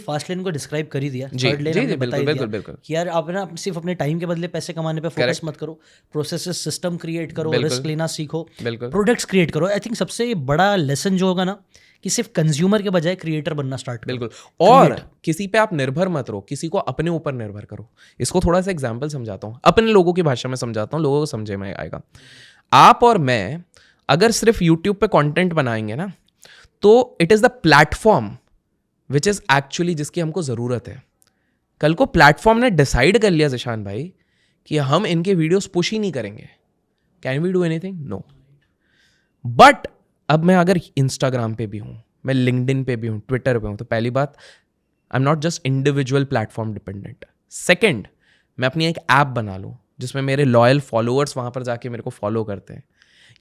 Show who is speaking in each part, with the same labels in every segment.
Speaker 1: Fast lane को describe कर ही दिया,
Speaker 2: जी
Speaker 1: थर्ड लेन
Speaker 2: जी
Speaker 1: हमने
Speaker 2: जी,
Speaker 1: बता
Speaker 2: बिल्कुल
Speaker 1: ही
Speaker 2: बिल्कुल
Speaker 1: दिया
Speaker 2: बिल्कुल
Speaker 1: कि यार आप ना सिर्फ अपने टाइम के बदले पैसे कमाने पे फोकस मत करो, प्रोसेसेस सिस्टम क्रिएट करो,
Speaker 2: बिल्कुल
Speaker 1: रिस्क लेना सीखो,
Speaker 2: बिल्कुल
Speaker 1: प्रोडक्ट्स क्रिएट करो। आई थिंक सबसे बड़ा लेसन जो होगा ना कि सिर्फ कंज्यूमर के बजाय क्रिएटर बनना स्टार्ट करो।
Speaker 2: बिल्कुल। और किसी पे आप निर्भर मत रहो, किसी को अपने ऊपर निर्भर करो। इसको थोड़ा सा एग्जाम्पल समझाता हूँ, अपने लोगों की भाषा में समझाता हूँ, लोगों को समझे में आएगा। आप और मैं अगर सिर्फ यूट्यूब पे कंटेंट बनाएंगे ना, तो it is the platform which is actually जिसकी हमको ज़रूरत है। कल को प्लेटफॉर्म ने डिसाइड कर लिया जिशान भाई कि हम इनके वीडियोस पुश ही नहीं करेंगे, can we do anything? No. But अब मैं अगर इंस्टाग्राम पे भी हूँ, मैं लिंक्डइन पे भी हूँ, ट्विटर पे हूँ, तो पहली बात, I am not just individual platform dependent. Second, मैं अपनी एक ऐप बना लूँ जिसमें मेरे लॉयल फॉलोअर्स वहाँ पर जाके मेरे को फॉलो करते हैं,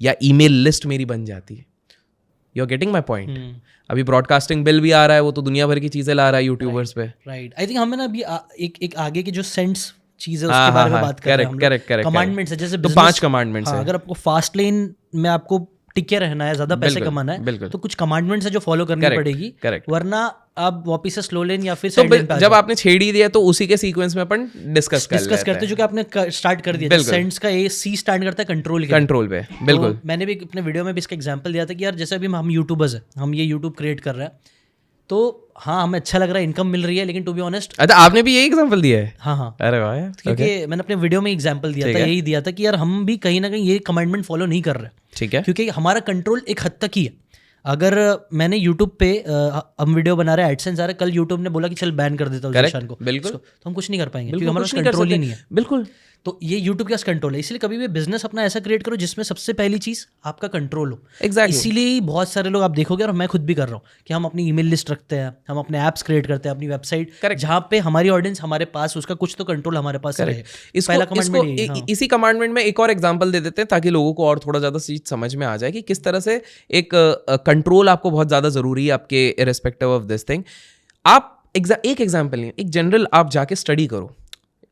Speaker 2: या ईमेल लिस्ट मेरी बन जाती है। You are getting my point? अभी ब्रॉडकास्टिंग बिल भी आ रहा है, वो तो दुनिया भर की चीज़ें ला रहा है यूट्यूबर्स पे।
Speaker 1: राइट। आई थिंक हमें ना अभी एक आगे की जो सेंस चीज़ है
Speaker 2: हाँ
Speaker 1: उसके
Speaker 2: हाँ
Speaker 1: बारे में
Speaker 2: हाँ,
Speaker 1: बात कर रहे हैं हम लोग। कमांडमेंट्स है जैसे
Speaker 2: तो
Speaker 1: business-
Speaker 2: 5 कमांडमेंट्स
Speaker 1: हाँ,
Speaker 2: है।
Speaker 1: अगर आपको फास्ट लेन में आपको टिके रहना है, ज्यादा पैसे
Speaker 2: बिल्कुल,
Speaker 1: कमाना है,
Speaker 2: बिल्कुल।
Speaker 1: तो कुछ कमांडमेंट्स है जो फॉलो करनी
Speaker 2: Correct,
Speaker 1: पड़ेगी,
Speaker 2: correct.
Speaker 1: वरना आप वापिस से स्लो लेन या फिर
Speaker 2: तो
Speaker 1: साइड लेन पे आ
Speaker 2: जब
Speaker 1: जाओ।
Speaker 2: आपने छेड़ ही दिया तो उसी के सीक्वेंस में अपन डिस्कस कर
Speaker 1: डिस्कस करते हैं जो कि आपने स्टार्ट कर दिया।
Speaker 2: बिल्कुल।
Speaker 1: सेंस का ए सी स्टैंड करता है कंट्रोल के लिए।
Speaker 2: कंट्रोल पे, बिल्कुल।
Speaker 1: तो मैंने भी अपने वीडियो में भी इसका एग्जांपल दिया था कि यार जैसे अभी हम यूट्यूबर्स हैं, हम ये यूट्यूब क्रिएट कर रहे हैं, तो हाँ हमें अच्छा लग रहा है, इनकम मिल रही है, लेकिन टू बी ऑनेस्ट,
Speaker 2: अच्छा, आपने भी यही एग्जांपल दिया है?
Speaker 1: हाँ हाँ,
Speaker 2: अरे वाह यार,
Speaker 1: क्योंकि मैंने अपने वीडियो में एग्जांपल दिया
Speaker 2: ठीक
Speaker 1: था,
Speaker 2: है।
Speaker 1: यही दिया था कि यार हम भी कहीं ना कहीं ये कमांडमेंट फॉलो नहीं कर रहे,
Speaker 2: ठीक है।
Speaker 1: क्योंकि हमारा कंट्रोल एक हद तक ही है। अगर मैंने यूट्यूब पे हम वीडियो बना रहे हैं, एडसेंस आ रहा है, कल यूट्यूब ने बोला कि चल बैन कर देता हूँ
Speaker 2: Correct,
Speaker 1: जीशान को,
Speaker 2: बिल्कुल।
Speaker 1: तो हम कुछ नहीं कर पाएंगे, क्योंकि
Speaker 2: बिल्कुल
Speaker 1: हमारा
Speaker 2: कुछ नहीं कर
Speaker 1: कंट्रोल ही
Speaker 2: सकते,
Speaker 1: नहीं है।
Speaker 2: बिल्कुल।
Speaker 1: तो ये यूट्यूब के पास कंट्रोल है, इसलिए कभी भी बिजनेस अपना ऐसा क्रिएट करो जिसमें सबसे पहली चीज आपका कंट्रोल हो।
Speaker 2: Exactly.
Speaker 1: इसीलिए बहुत सारे लोग आप देखोगे, और मैं खुद भी कर रहा हूँ, कि हम अपनी ईमेल लिस्ट रखते हैं, हम अपने ऐप्स क्रिएट करते हैं, अपनी वेबसाइट,
Speaker 2: Correct.
Speaker 1: जहाँ पे हमारी ऑडियंस हमारे पास, उसका कुछ तो कंट्रोल हमारे पास रहे। पहला कमांडमेंट यही है। हाँ।
Speaker 2: इसी कमांडमेंट में एक और एग्जांपल दे देते हैं ताकि लोगों को और थोड़ा ज्यादा चीज समझ में आ जाए कि किस तरह से एक कंट्रोल आपको बहुत ज्यादा जरूरी है आपके इर्रेस्पेक्टिव ऑफ दिस थिंग। आप एक एग्जांपल नहीं, एक जनरल आप जाके स्टडी करो।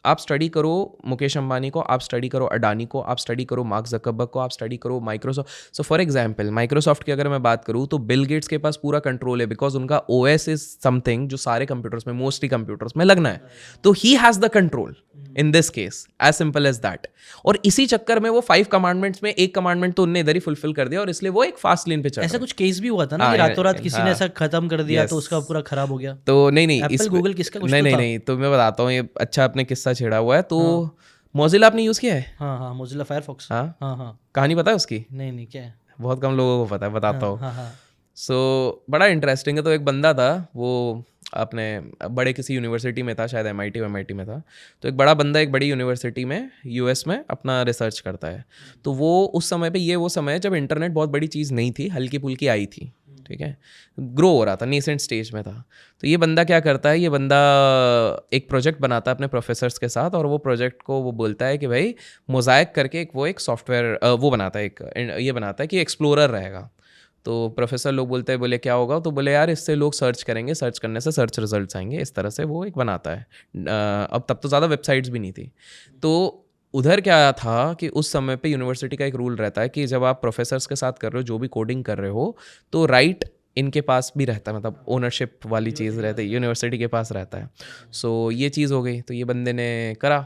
Speaker 2: आप स्टडी करो मुकेश अंबानी को, आप स्टडी करो अडानी को, आप स्टडी करो मार्क ज़करबर्ग को, आप स्टडी करो Microsoft. So for example Microsoft की अगर मैं बात करूँ तो बिल गेट्स के पास पूरा कंट्रोल है, बिकॉज उनका ओएस इज समथिंग जो सारे कंप्यूटर्स में, मोस्टली कंप्यूटर्स में लगना है, तो he has the control in this case, as simple as that. और इसी चक्कर में वो 5 कमांडमेंट्स में एक कमांडमेंट तो उनने इधर ही फुलफिल कर दिया, और इसलिए वो एक फास्ट लेन पे चल रहा है।
Speaker 1: ऐसा कुछ केस भी हुआ था ना
Speaker 2: हाँ,
Speaker 1: कि रातों रात किसी ने
Speaker 2: हाँ,
Speaker 1: ऐसा खत्म कर दिया,
Speaker 2: yes.
Speaker 1: तो उसका पूरा खराब हो गया।
Speaker 2: तो नहीं
Speaker 1: Apple, Google किसका कुछ
Speaker 2: नहीं
Speaker 1: तो
Speaker 2: नहीं
Speaker 1: था।
Speaker 2: नहीं, तो मैं बताता हूँ, ये अच्छा आपने किस्सा छेड़ा हुआ है। तो मोजिला आपने यूज़ किया है?
Speaker 1: हाँ हाँ, मोजिला फायरफॉक्स।
Speaker 2: हाँ
Speaker 1: हाँ हाँ।
Speaker 2: कहानी पता है उसकी?
Speaker 1: नहीं क्या है?
Speaker 2: बहुत कम लोगों को पता है, बताता हूँ।
Speaker 1: हाँ हाँ।
Speaker 2: सो बड़ा इंटरेस्टिंग है। तो एक बंदा था, वो अपने बड़े किसी यूनिवर्सिटी में था, शायद MIT में था। तो एक बड़ा बंदा एक बड़ी यूनिवर्सिटी में US में अपना रिसर्च करता है। तो वो उस समय पे, ये वो समय है जब इंटरनेट बहुत बड़ी चीज़ नहीं थी, हल्की फुल्की आई थी, ठीक है, ग्रो हो रहा था, नेसेंट स्टेज में था। तो ये बंदा क्या करता है, ये बंदा एक प्रोजेक्ट बनाता है अपने प्रोफेसर्स के साथ, और वो प्रोजेक्ट को वो बोलता है कि भाई मोज़ाइक करके एक सॉफ्टवेयर वो बनाता है, ये बनाता है कि एक्सप्लोरर रहेगा। तो प्रोफेसर लोग बोलते हैं, बोले क्या होगा? तो बोले यार इससे लोग सर्च करेंगे, सर्च करने से सर्च रिजल्ट्स आएंगे। इस तरह से वो एक बनाता है। अब तब तो ज़्यादा वेबसाइट्स भी नहीं थी। तो उधर क्या था कि उस समय पे यूनिवर्सिटी का एक रूल रहता है कि जब आप प्रोफेसर्स के साथ कर रहे हो, जो भी कोडिंग कर रहे हो, तो राइट इनके पास भी रहता है, मतलब ओनरशिप वाली चीज़ रहती है, यूनिवर्सिटी के पास रहता है। सो ये चीज़ हो गई। तो ये बंदे ने करा,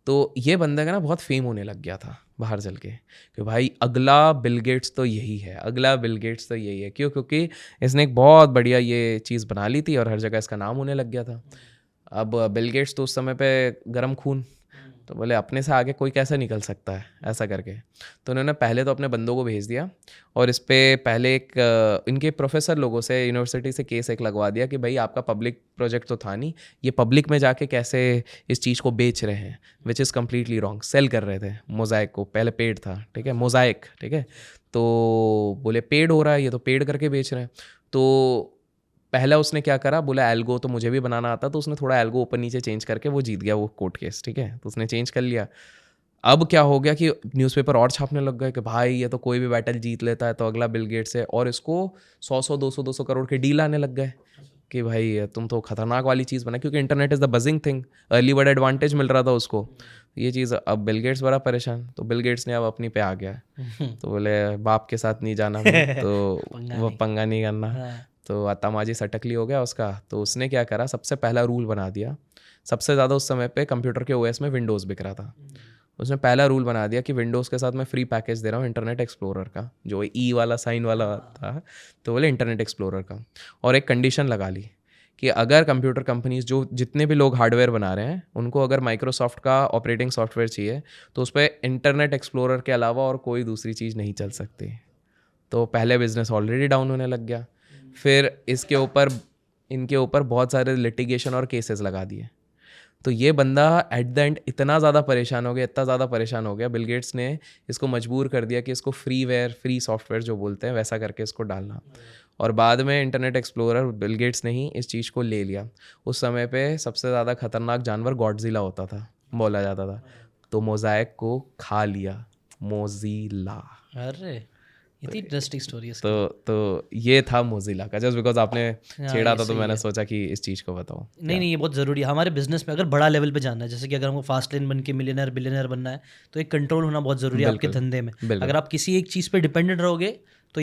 Speaker 2: तो ये बंदा का ना बहुत फेम होने लग गया था बाहर चल के कि भाई अगला बिल गेट्स तो यही है, अगला बिल गेट्स तो यही है। क्यों? क्योंकि इसने एक बहुत बढ़िया ये चीज़ बना ली थी और हर जगह इसका नाम होने लग गया था। अब बिल गेट्स तो उस समय पे गरम खून, तो बोले अपने से आगे कोई कैसे निकल सकता है ऐसा करके। तो उन्होंने पहले तो अपने बंदों को भेज दिया, और इस पर पहले एक इनके प्रोफेसर लोगों से, यूनिवर्सिटी से केस एक लगवा दिया कि भाई आपका पब्लिक प्रोजेक्ट तो था नहीं, ये पब्लिक में जाके कैसे इस चीज़ को बेच रहे हैं, which is completely wrong. Sell कर रहे थे मोज़ाइक को, पहले पेड था, ठीक है, मोज़ाइक, ठीक है। तो बोले पेड हो रहा है, ये तो पेड करके बेच रहे हैं। तो पहला उसने क्या करा, बोला एल्गो तो मुझे भी बनाना आता, तो उसने थोड़ा एल्गो ऊपर नीचे चेंज करके वो जीत गया वो कोर्ट केस, ठीक है। तो उसने चेंज कर लिया। अब क्या हो गया कि न्यूज़पेपर और छापने लग गए कि भाई ये तो कोई भी बैटल जीत लेता है तो अगला बिल गेट्स है, और इसको 100-200 करोड़ के डील आने लग गए कि भाई तुम तो खतरनाक वाली चीज़ बना, क्योंकि internet is the buzzing thing, early bird advantage मिल रहा था उसको ये चीज़। अब बिल गेट्स बड़ा परेशान, तो बिल गेट्स ने अब अपनी पे आ गया, तो बोले बाप के साथ नहीं जाना तो वो पंगा नहीं करना। तो अत्तामाजी सटकली हो गया उसका। तो उसने क्या करा, सबसे पहला रूल बना दिया। सबसे ज़्यादा उस समय पे कंप्यूटर के ओएस में विंडोज़ बिक रहा था। उसने पहला रूल बना दिया कि विंडोज़ के साथ मैं फ्री पैकेज दे रहा हूँ इंटरनेट एक्सप्लोरर का, जो ई वाला साइन वाला था, तो बोले इंटरनेट एक्सप्लोरर का। और एक कंडीशन लगा ली कि अगर कंप्यूटर कंपनीज जो जितने भी लोग हार्डवेयर बना रहे हैं उनको अगर माइक्रोसॉफ्ट का ऑपरेटिंग सॉफ्टवेयर चाहिए तो उस पर इंटरनेट एक्सप्लोरर के अलावा और कोई दूसरी चीज़ नहीं चल सकती। तो पहले बिजनेस ऑलरेडी डाउन होने लग गया। फिर इनके ऊपर बहुत सारे लिटिगेशन और केसेस लगा दिए। तो ये बंदा एट द एंड इतना ज़्यादा परेशान हो गया, बिल गेट्स ने इसको मजबूर कर दिया कि इसको फ्री सॉफ्टवेयर जो बोलते हैं वैसा करके इसको डालना। और बाद में इंटरनेट एक्सप्लोरर बिल गेट्स ने ही इस चीज़ को ले लिया। उस समय पे सबसे ज़्यादा खतरनाक जानवर गॉडजिला होता था, बोला जाता था, तो मोज़ाइक को खा लिया मोज़िला।
Speaker 1: अरे इतनी इंटरेस्टिंग स्टोरी है।
Speaker 2: तो ये था मोज़िला का, जस्ट बिकॉज आपने छेड़ा था तो मैंने सोचा कि इस चीज़ को बताऊँ।
Speaker 1: नहीं, ये बहुत ज़रूरी है हमारे बिजनेस में। अगर बड़ा लेवल पे जाना है, जैसे कि अगर हमको फास्ट लेन बन के बिलियनर बनना है, तो एक कंट्रोल होना बहुत ज़रूरी है आपके धंधे में। अगर आप किसी एक चीज़ पे डिपेंडेंट रहोगे